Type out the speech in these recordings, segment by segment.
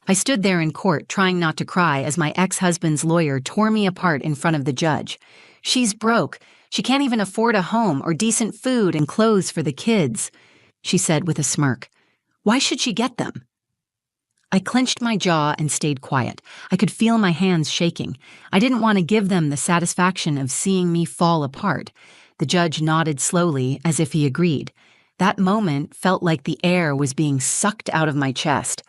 I stood there in court trying not to cry as my ex-husband's lawyer tore me apart in front of the judge. "She's broke. She can't even afford a home or decent food and clothes for the kids," she said with a smirk. "Why should she get them?" I clenched my jaw and stayed quiet. I could feel my hands shaking. I didn't want to give them the satisfaction of seeing me fall apart. The judge nodded slowly, as if he agreed. That moment felt like the air was being sucked out of my chest.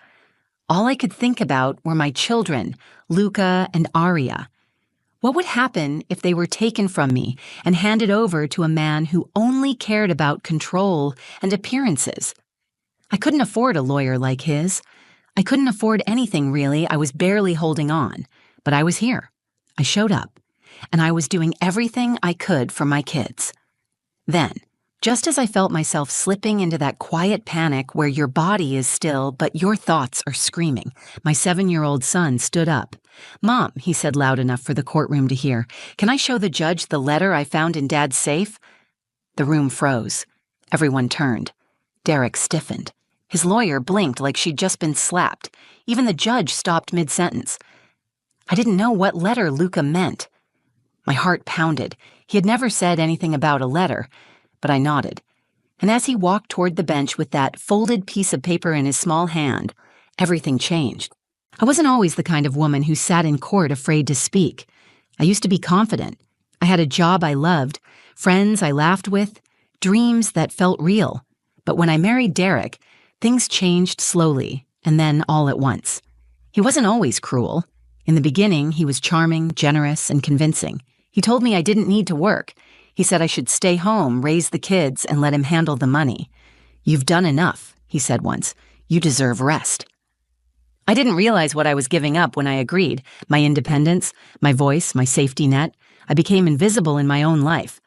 All I could think about were my children, Luca and Aria. What would happen if they were taken from me and handed over to a man who only cared about control and appearances? I couldn't afford a lawyer like his. I couldn't afford anything, really. I was barely holding on. But I was here. I showed up. And I was doing everything I could for my kids. Then, just as I felt myself slipping into that quiet panic where your body is still but your thoughts are screaming, my 7-year-old son stood up. "Mom," he said loud enough for the courtroom to hear, "can I show the judge the letter I found in Dad's safe?" The room froze. Everyone turned. Derek stiffened. His lawyer blinked like she'd just been slapped. Even the judge stopped mid-sentence. I didn't know what letter Luca meant. My heart pounded. He had never said anything about a letter, but I nodded. And as he walked toward the bench with that folded piece of paper in his small hand, everything changed. I wasn't always the kind of woman who sat in court afraid to speak. I used to be confident. I had a job I loved, friends I laughed with, dreams that felt real. But when I married Derek, things changed slowly, and then all at once. He wasn't always cruel. In the beginning, he was charming, generous, and convincing. He told me I didn't need to work. He said I should stay home, raise the kids, and let him handle the money. "You've done enough," he said once. "You deserve rest." I didn't realize what I was giving up when I agreed. My independence, my voice, my safety net. I became invisible in my own life.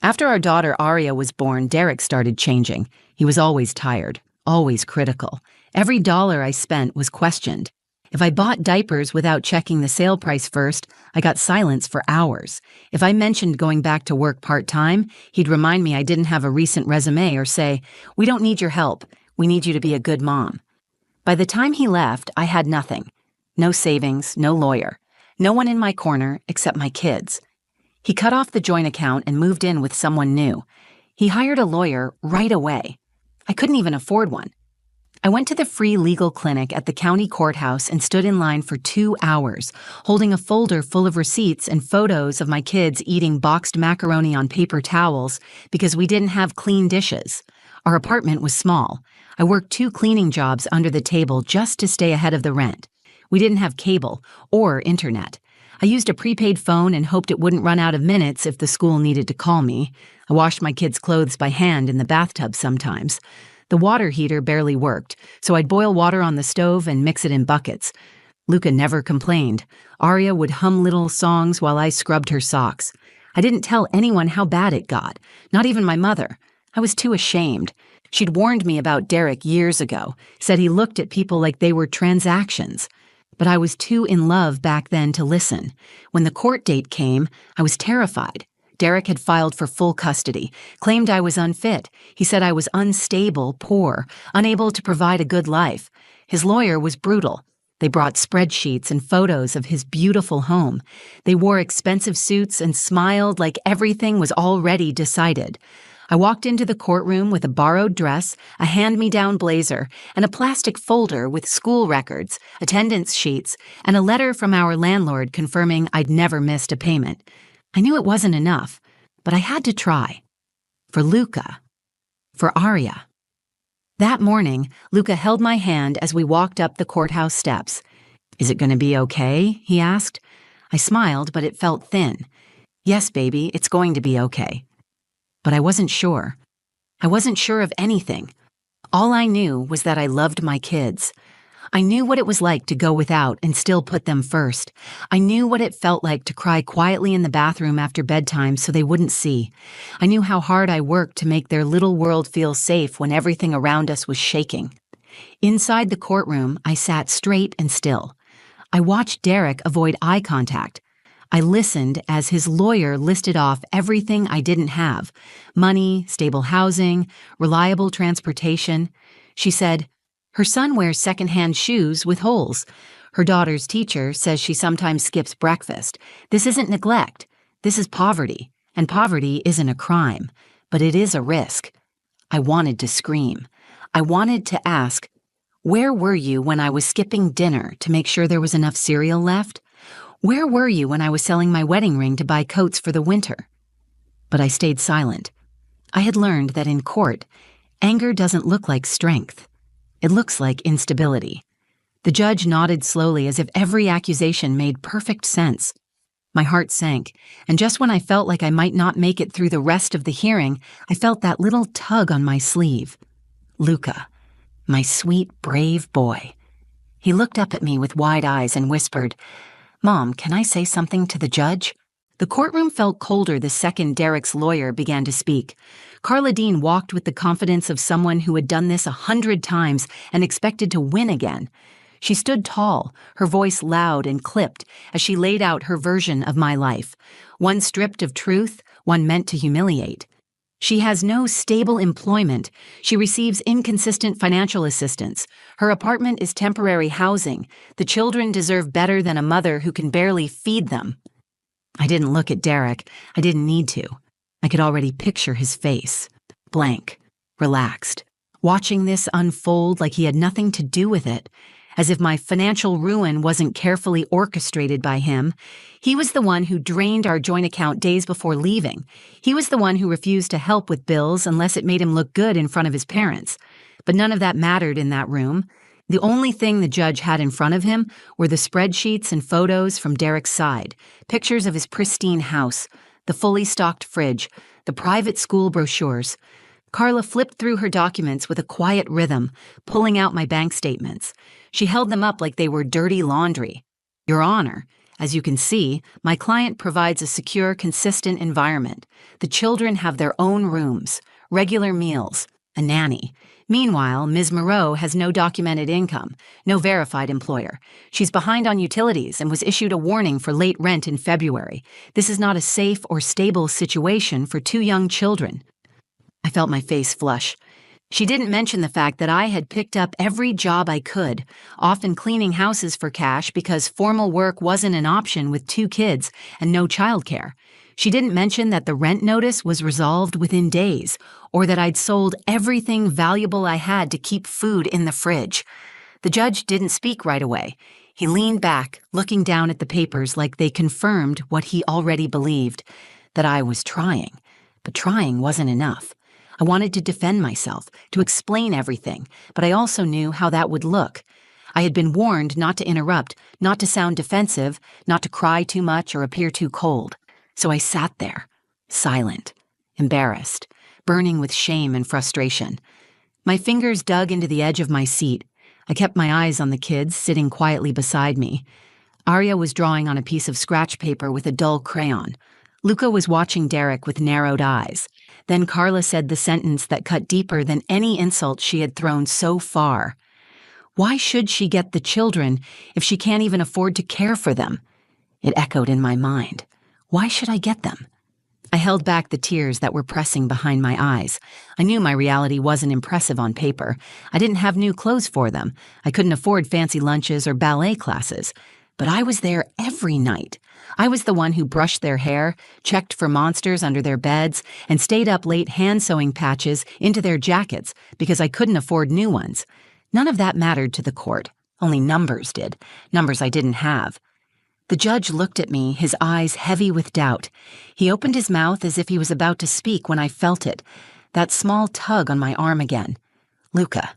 After our daughter Aria was born, Derek started changing. He was always tired, always critical. Every dollar I spent was questioned. If I bought diapers without checking the sale price first, I got silence for hours. If I mentioned going back to work part-time, he'd remind me I didn't have a recent resume or say, "We don't need your help. We need you to be a good mom." By the time he left, I had nothing. No savings, no lawyer. No one in my corner except my kids. He cut off the joint account and moved in with someone new. He hired a lawyer right away. I couldn't even afford one. I went to the free legal clinic at the county courthouse and stood in line for 2 hours, holding a folder full of receipts and photos of my kids eating boxed macaroni on paper towels because we didn't have clean dishes. Our apartment was small. I worked 2 cleaning jobs under the table just to stay ahead of the rent. We didn't have cable or internet. I used a prepaid phone and hoped it wouldn't run out of minutes if the school needed to call me. I washed my kids' clothes by hand in the bathtub sometimes. The water heater barely worked, so I'd boil water on the stove and mix it in buckets. Luca never complained. Aria would hum little songs while I scrubbed her socks. I didn't tell anyone how bad it got, not even my mother. I was too ashamed. She'd warned me about Derek years ago, said he looked at people like they were transactions. But I was too in love back then to listen. When the court date came, I was terrified. Derek had filed for full custody, claimed I was unfit. He said I was unstable, poor, unable to provide a good life. His lawyer was brutal. They brought spreadsheets and photos of his beautiful home. They wore expensive suits and smiled like everything was already decided. I walked into the courtroom with a borrowed dress, a hand-me-down blazer, and a plastic folder with school records, attendance sheets, and a letter from our landlord confirming I'd never missed a payment. I knew it wasn't enough, but I had to try. For Luca. For Aria. That morning, Luca held my hand as we walked up the courthouse steps. "Is it going to be okay?" he asked. I smiled, but it felt thin. "Yes, baby, it's going to be okay." But I wasn't sure. I wasn't sure of anything. All I knew was that I loved my kids. I knew what it was like to go without and still put them first. I knew what it felt like to cry quietly in the bathroom after bedtime so they wouldn't see. I knew how hard I worked to make their little world feel safe when everything around us was shaking. Inside the courtroom, I sat straight and still. I watched Derek avoid eye contact. I listened as his lawyer listed off everything I didn't have: money, stable housing, reliable transportation. She said, Her son wears secondhand shoes with holes. Her daughter's teacher says she sometimes skips breakfast. This isn't neglect. This is poverty. And poverty isn't a crime, but it is a risk. I wanted to scream. I wanted to ask, where were you when I was skipping dinner to make sure there was enough cereal left? Where were you when I was selling my wedding ring to buy coats for the winter? But I stayed silent. I had learned that in court, anger doesn't look like strength. It looks like instability. The judge nodded slowly as if every accusation made perfect sense. My heart sank, and just when I felt like I might not make it through the rest of the hearing, I felt that little tug on my sleeve. Luca, my sweet, brave boy. He looked up at me with wide eyes and whispered, "Mom, can I say something to the judge?" The courtroom felt colder the second Derek's lawyer began to speak. Carla Dean walked with the confidence of someone who had done this 100 times and expected to win again. She stood tall, her voice loud and clipped, as she laid out her version of my life, one stripped of truth, one meant to humiliate. She has no stable employment. She receives inconsistent financial assistance. Her apartment is temporary housing. The children deserve better than a mother who can barely feed them. I didn't look at Derek. I didn't need to. I could already picture his face. Blank. Relaxed. Watching this unfold like he had nothing to do with it. As if my financial ruin wasn't carefully orchestrated by him. He was the one who drained our joint account days before leaving. He was the one who refused to help with bills unless it made him look good in front of his parents. But none of that mattered in that room. The only thing the judge had in front of him were the spreadsheets and photos from Derek's side, pictures of his pristine house, the fully stocked fridge, the private school brochures. Carla flipped through her documents with a quiet rhythm, pulling out my bank statements. She held them up like they were dirty laundry. Your Honor, as you can see, my client provides a secure, consistent environment. The children have their own rooms, regular meals, a nanny. Meanwhile, Ms. Moreau has no documented income, no verified employer. She's behind on utilities and was issued a warning for late rent in February. This is not a safe or stable situation for two young children. I felt my face flush. She didn't mention the fact that I had picked up every job I could, often cleaning houses for cash because formal work wasn't an option with 2 kids and no childcare. She didn't mention that the rent notice was resolved within days, or that I'd sold everything valuable I had to keep food in the fridge. The judge didn't speak right away. He leaned back, looking down at the papers like they confirmed what he already believed, that I was trying. But trying wasn't enough. I wanted to defend myself, to explain everything, but I also knew how that would look. I had been warned not to interrupt, not to sound defensive, not to cry too much or appear too cold. So I sat there, silent, embarrassed, burning with shame and frustration. My fingers dug into the edge of my seat. I kept my eyes on the kids sitting quietly beside me. Arya was drawing on a piece of scratch paper with a dull crayon. Luca was watching Derek with narrowed eyes. Then Carla said the sentence that cut deeper than any insult she had thrown so far. Why should she get the children if she can't even afford to care for them? It echoed in my mind. Why should I get them? I held back the tears that were pressing behind my eyes. I knew my reality wasn't impressive on paper. I didn't have new clothes for them. I couldn't afford fancy lunches or ballet classes. But I was there every night. I was the one who brushed their hair, checked for monsters under their beds, and stayed up late hand-sewing patches into their jackets because I couldn't afford new ones. None of that mattered to the court. Only numbers did. Numbers I didn't have. The judge looked at me, his eyes heavy with doubt. He opened his mouth as if he was about to speak when I felt it, that small tug on my arm again. Luca.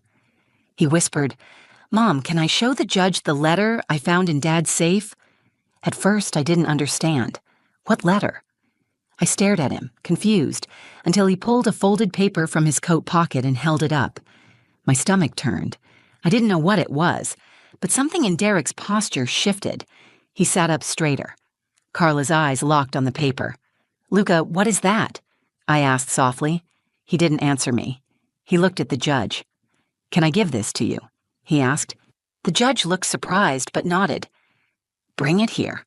He whispered, "Mom, can I show the judge the letter I found in Dad's safe?" At first, I didn't understand. What letter? I stared at him, confused, until he pulled a folded paper from his coat pocket and held it up. My stomach turned. I didn't know what it was, but something in Derek's posture shifted. He sat up straighter. Carla's eyes locked on the paper. "Luca, what is that?" I asked softly. He didn't answer me. He looked at the judge. "Can I give this to you?" he asked. The judge looked surprised but nodded. "Bring it here."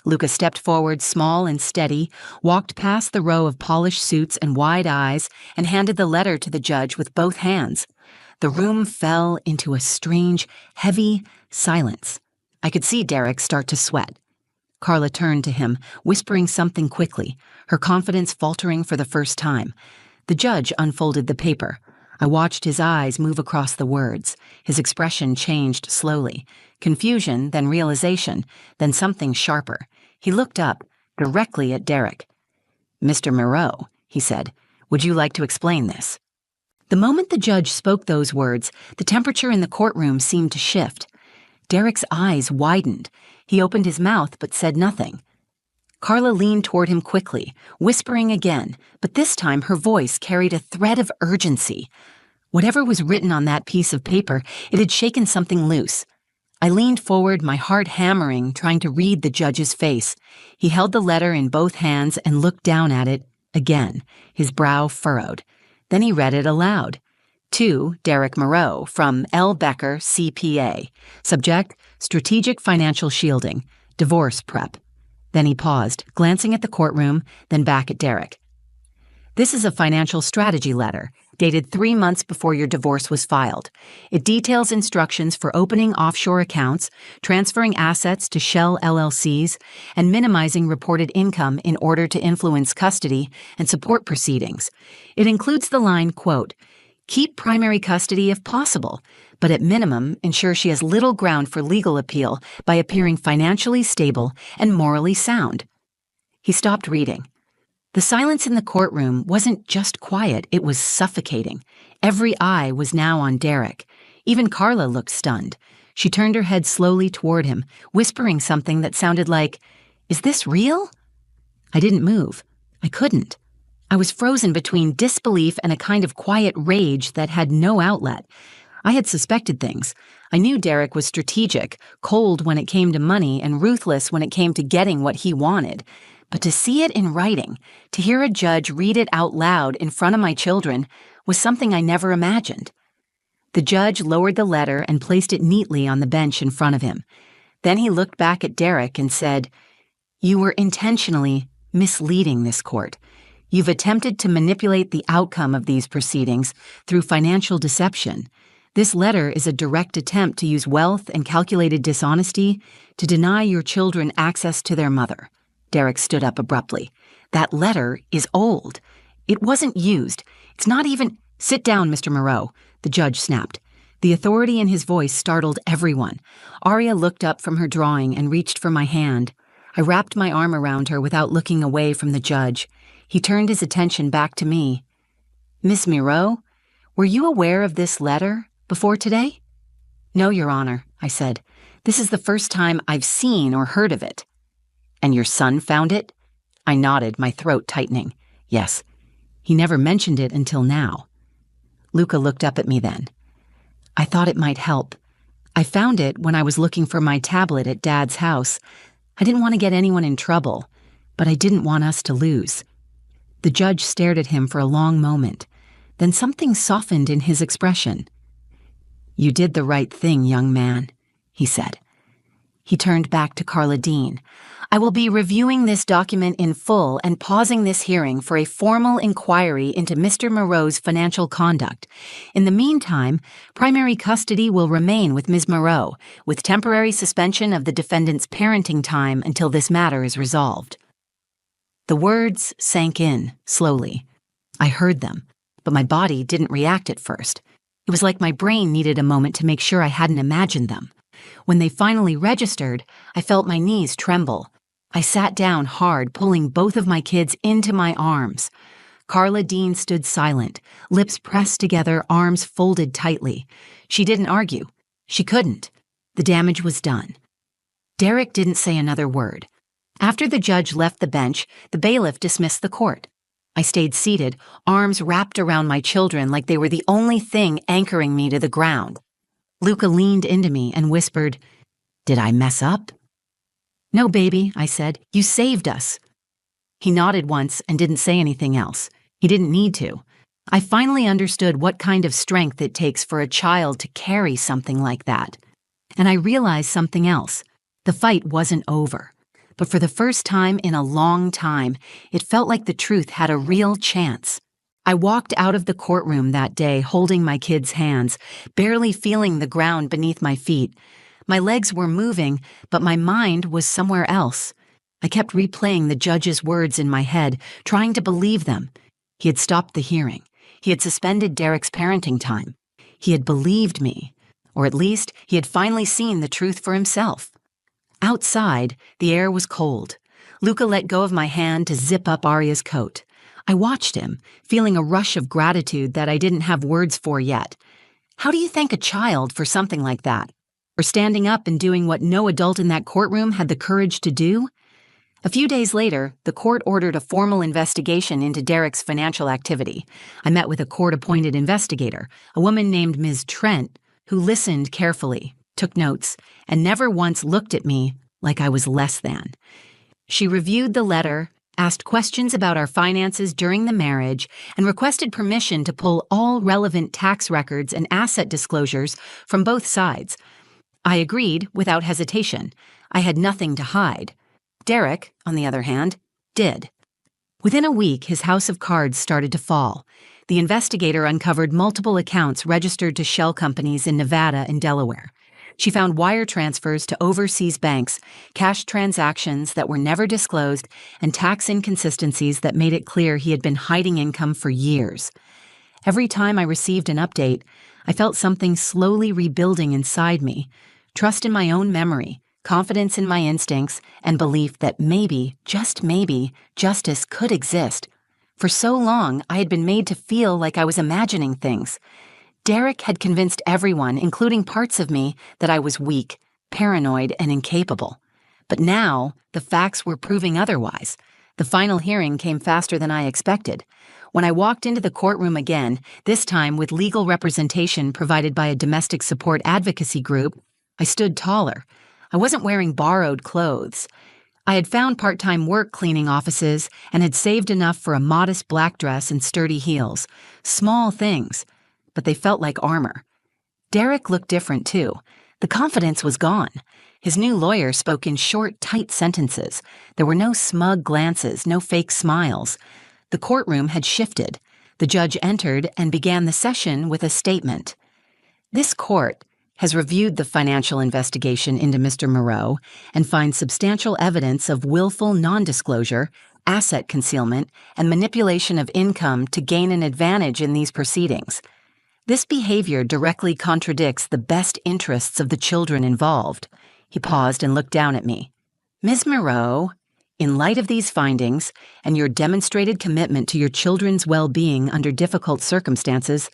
Luca stepped forward, small and steady, walked past the row of polished suits and wide eyes, and handed the letter to the judge with both hands. The room fell into a strange, heavy silence. I could see Derek start to sweat. Carla turned to him, whispering something quickly, her confidence faltering for the first time. The judge unfolded the paper. I watched his eyes move across the words. His expression changed slowly. Confusion, then realization, then something sharper. He looked up, directly at Derek. "Mr. Moreau," he said, "would you like to explain this?" The moment the judge spoke those words, the temperature in the courtroom seemed to shift. Derek's eyes widened. He opened his mouth but said nothing. Carla leaned toward him quickly, whispering again, but this time her voice carried a thread of urgency. Whatever was written on that piece of paper, it had shaken something loose. I leaned forward, my heart hammering, trying to read the judge's face. He held the letter in both hands and looked down at it again, his brow furrowed. Then he read it aloud. To Derek Moreau, from L. Becker, CPA. Subject, Strategic Financial Shielding, Divorce Prep. Then he paused, glancing at the courtroom, then back at Derek. "This is a financial strategy letter, dated 3 months before your divorce was filed. It details instructions for opening offshore accounts, transferring assets to shell LLCs, and minimizing reported income in order to influence custody and support proceedings. It includes the line, quote, 'Keep primary custody if possible, but at minimum ensure she has little ground for legal appeal by appearing financially stable and morally sound.'" He stopped reading. The silence in the courtroom wasn't just quiet, it was suffocating. Every eye was now on Derek. Even Carla looked stunned. She turned her head slowly toward him, whispering something that sounded like, "Is this real?" I didn't move. I couldn't. I was frozen between disbelief and a kind of quiet rage that had no outlet. I had suspected things. I knew Derek was strategic, cold when it came to money, and ruthless when it came to getting what he wanted. But to see it in writing, to hear a judge read it out loud in front of my children, was something I never imagined. The judge lowered the letter and placed it neatly on the bench in front of him. Then he looked back at Derek and said, "You were intentionally misleading this court. You've attempted to manipulate the outcome of these proceedings through financial deception. This letter is a direct attempt to use wealth and calculated dishonesty to deny your children access to their mother." Derek stood up abruptly. "That letter is old. It wasn't used. It's not even—" "Sit down, Mr. Moreau," the judge snapped. The authority in his voice startled everyone. Aria looked up from her drawing and reached for my hand. I wrapped my arm around her without looking away from the judge. He turned his attention back to me. "Miss Moreau, were you aware of this letter before today?" "No, Your Honor," I said. "This is the first time I've seen or heard of it." "And your son found it?" I nodded, my throat tightening. "Yes. He never mentioned it until now." Luca looked up at me then. "I thought it might help. I found it when I was looking for my tablet at Dad's house. I didn't want to get anyone in trouble, but I didn't want us to lose." The judge stared at him for a long moment. Then something softened in his expression. "You did the right thing, young man," he said. He turned back to Carla Dean. "I will be reviewing this document in full and pausing this hearing for a formal inquiry into Mr. Moreau's financial conduct. In the meantime, primary custody will remain with Ms. Moreau, with temporary suspension of the defendant's parenting time until this matter is resolved." The words sank in, slowly. I heard them, but my body didn't react at first. It was like my brain needed a moment to make sure I hadn't imagined them. When they finally registered, I felt my knees tremble. I sat down hard, pulling both of my kids into my arms. Carla Dean stood silent, lips pressed together, arms folded tightly. She didn't argue. She couldn't. The damage was done. Derek didn't say another word. After the judge left the bench, the bailiff dismissed the court. I stayed seated, arms wrapped around my children like they were the only thing anchoring me to the ground. Luca leaned into me and whispered, "Did I mess up?" "No, baby," I said. "You saved us." He nodded once and didn't say anything else. He didn't need to. I finally understood what kind of strength it takes for a child to carry something like that. And I realized something else. The fight wasn't over. But for the first time in a long time, it felt like the truth had a real chance. I walked out of the courtroom that day holding my kids' hands, barely feeling the ground beneath my feet. My legs were moving, but my mind was somewhere else. I kept replaying the judge's words in my head, trying to believe them. He had stopped the hearing. He had suspended Derek's parenting time. He had believed me, or at least he had finally seen the truth for himself. Outside, the air was cold. Luca let go of my hand to zip up Arya's coat. I watched him, feeling a rush of gratitude that I didn't have words for yet. How do you thank a child for something like that? Or standing up and doing what no adult in that courtroom had the courage to do? A few days later, the court ordered a formal investigation into Derek's financial activity. I met with a court-appointed investigator, a woman named Ms. Trent, who listened carefully, took notes, and never once looked at me like I was less than. She reviewed the letter, asked questions about our finances during the marriage, and requested permission to pull all relevant tax records and asset disclosures from both sides. I agreed without hesitation. I had nothing to hide. Derek, on the other hand, did. Within a week, his house of cards started to fall. The investigator uncovered multiple accounts registered to shell companies in Nevada and Delaware. She found wire transfers to overseas banks, cash transactions that were never disclosed, and tax inconsistencies that made it clear he had been hiding income for years. Every time I received an update, I felt something slowly rebuilding inside me. Trust in my own memory, confidence in my instincts, and belief that maybe, just maybe, justice could exist. For so long, I had been made to feel like I was imagining things. Derek had convinced everyone, including parts of me, that I was weak, paranoid, and incapable. But now, the facts were proving otherwise. The final hearing came faster than I expected. When I walked into the courtroom again, this time with legal representation provided by a domestic support advocacy group, I stood taller. I wasn't wearing borrowed clothes. I had found part-time work cleaning offices and had saved enough for a modest black dress and sturdy heels. Small things, but they felt like armor. Derek looked different, too. The confidence was gone. His new lawyer spoke in short, tight sentences. There were no smug glances, no fake smiles. The courtroom had shifted. The judge entered and began the session with a statement. This court has reviewed the financial investigation into Mr. Moreau and finds substantial evidence of willful non-disclosure, asset concealment, and manipulation of income to gain an advantage in these proceedings. This behavior directly contradicts the best interests of the children involved. He paused and looked down at me. Ms. Moreau, in light of these findings and your demonstrated commitment to your children's well-being under difficult circumstances,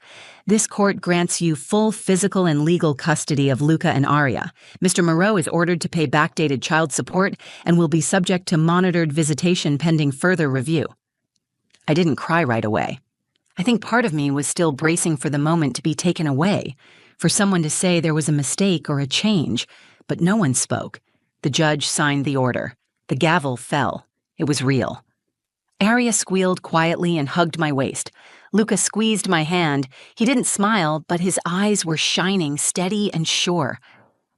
this court grants you full physical and legal custody of Luca and Arya. Mr. Moreau is ordered to pay backdated child support and will be subject to monitored visitation pending further review. I didn't cry right away. I think part of me was still bracing for the moment to be taken away, for someone to say there was a mistake or a change, but no one spoke. The judge signed the order. The gavel fell. It was real. Arya squealed quietly and hugged my waist. Luca squeezed my hand. He didn't smile, but his eyes were shining, steady and sure.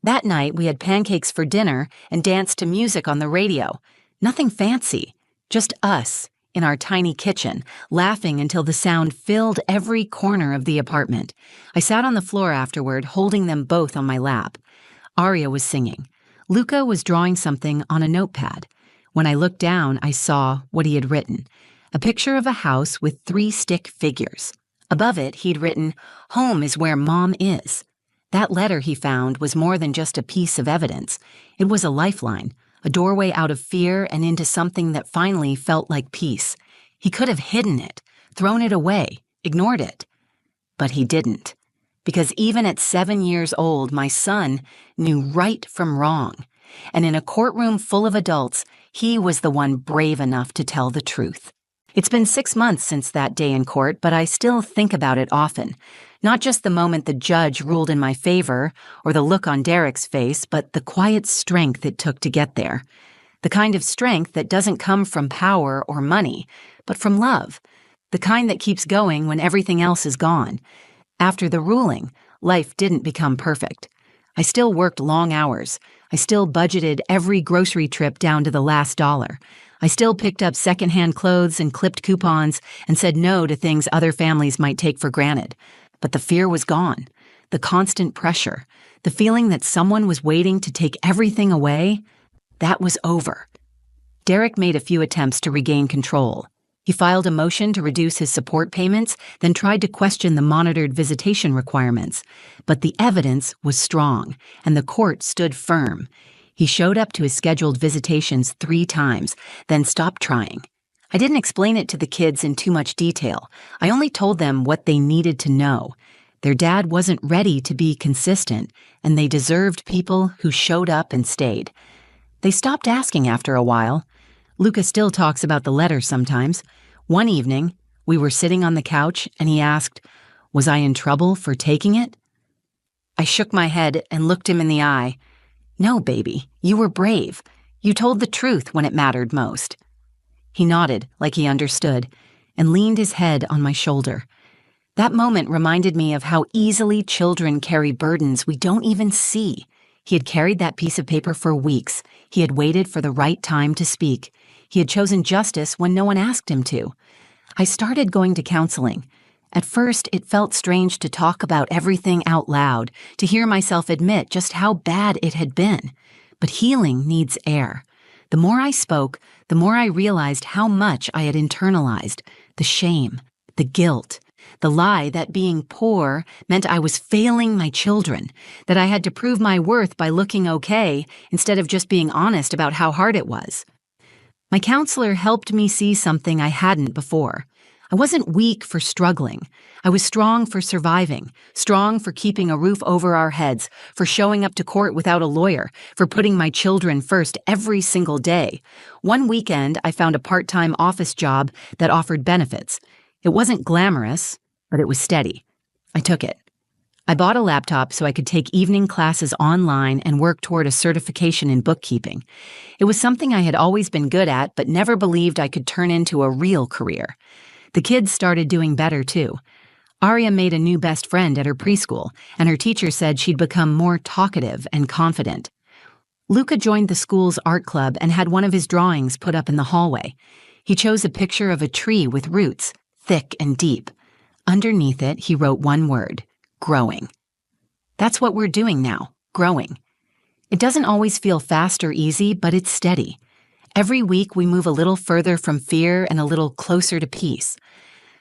That night, we had pancakes for dinner and danced to music on the radio. Nothing fancy, just us in our tiny kitchen, laughing until the sound filled every corner of the apartment. I sat on the floor afterward, holding them both on my lap. Arya was singing. Luca was drawing something on a notepad. When I looked down, I saw what he had written, a picture of a house with 3 stick figures. Above it, he'd written, "Home is where Mom is." That letter he found was more than just a piece of evidence. It was a lifeline, a doorway out of fear and into something that finally felt like peace. He could have hidden it, thrown it away, ignored it. But he didn't. Because even at 7 years old, my son knew right from wrong. And in a courtroom full of adults, he was the one brave enough to tell the truth. It's been 6 months since that day in court, but I still think about it often. Not just the moment the judge ruled in my favor, or the look on Derek's face, but the quiet strength it took to get there. The kind of strength that doesn't come from power or money, but from love. The kind that keeps going when everything else is gone. After the ruling, life didn't become perfect. I still worked long hours. I still budgeted every grocery trip down to the last dollar. I still picked up secondhand clothes and clipped coupons and said no to things other families might take for granted. But the fear was gone. The constant pressure, the feeling that someone was waiting to take everything away, that was over. Derek made a few attempts to regain control. He filed a motion to reduce his support payments, then tried to question the monitored visitation requirements. But the evidence was strong, and the court stood firm. He showed up to his scheduled visitations 3 times, then stopped trying. I didn't explain it to the kids in too much detail. I only told them what they needed to know. Their dad wasn't ready to be consistent, and they deserved people who showed up and stayed. They stopped asking after a while. Luca still talks about the letter sometimes. One evening, we were sitting on the couch, and he asked, "Was I in trouble for taking it?" I shook my head and looked him in the eye. "No, baby, you were brave. You told the truth when it mattered most." He nodded like he understood and leaned his head on my shoulder. That moment reminded me of how easily children carry burdens we don't even see. He had carried that piece of paper for weeks. He had waited for the right time to speak. He had chosen justice when no one asked him to. I started going to counseling. At first, it felt strange to talk about everything out loud, to hear myself admit just how bad it had been. But healing needs air. The more I spoke, the more I realized how much I had internalized. The shame, the guilt, the lie that being poor meant I was failing my children, that I had to prove my worth by looking okay instead of just being honest about how hard it was. My counselor helped me see something I hadn't before. I wasn't weak for struggling. I was strong for surviving, strong for keeping a roof over our heads, for showing up to court without a lawyer, for putting my children first every single day. One weekend, I found a part-time office job that offered benefits. It wasn't glamorous, but it was steady. I took it. I bought a laptop so I could take evening classes online and work toward a certification in bookkeeping. It was something I had always been good at, but never believed I could turn into a real career. The kids started doing better, too. Aria made a new best friend at her preschool, and her teacher said she'd become more talkative and confident. Luca joined the school's art club and had one of his drawings put up in the hallway. He chose a picture of a tree with roots, thick and deep. Underneath it, he wrote one word: growing. That's what we're doing now, growing. It doesn't always feel fast or easy, but it's steady. Every week we move a little further from fear and a little closer to peace.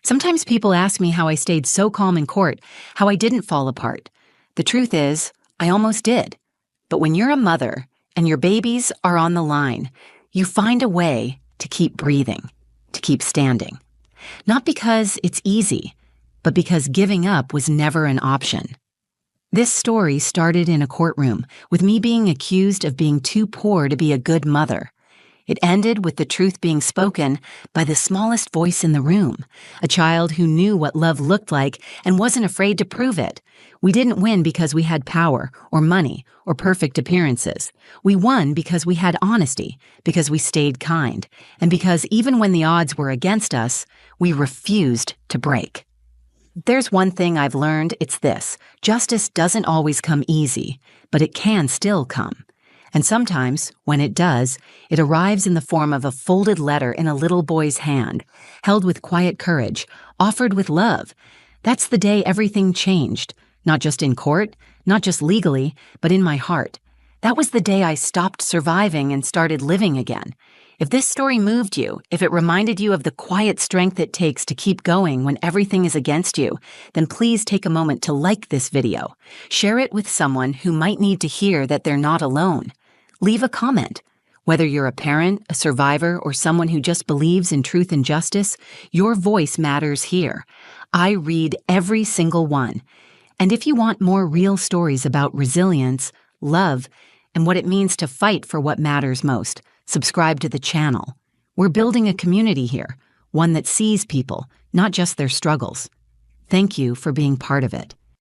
Sometimes people ask me how I stayed so calm in court, how I didn't fall apart. The truth is, I almost did. But when you're a mother and your babies are on the line, you find a way to keep breathing, to keep standing. Not because it's easy, but because giving up was never an option. This story started in a courtroom, with me being accused of being too poor to be a good mother. It ended with the truth being spoken by the smallest voice in the room, a child who knew what love looked like and wasn't afraid to prove it. We didn't win because we had power or money or perfect appearances. We won because we had honesty, because we stayed kind, and because even when the odds were against us, we refused to break. There's one thing I've learned, it's this: justice doesn't always come easy, but it can still come. And sometimes, when it does, it arrives in the form of a folded letter in a little boy's hand, held with quiet courage, offered with love. That's the day everything changed, not just in court, not just legally, but in my heart. That was the day I stopped surviving and started living again. If this story moved you, if it reminded you of the quiet strength it takes to keep going when everything is against you, then please take a moment to like this video. Share it with someone who might need to hear that they're not alone. Leave a comment. Whether you're a parent, a survivor, or someone who just believes in truth and justice, your voice matters here. I read every single one. And if you want more real stories about resilience, love, and what it means to fight for what matters most, subscribe to the channel. We're building a community here, one that sees people, not just their struggles. Thank you for being part of it.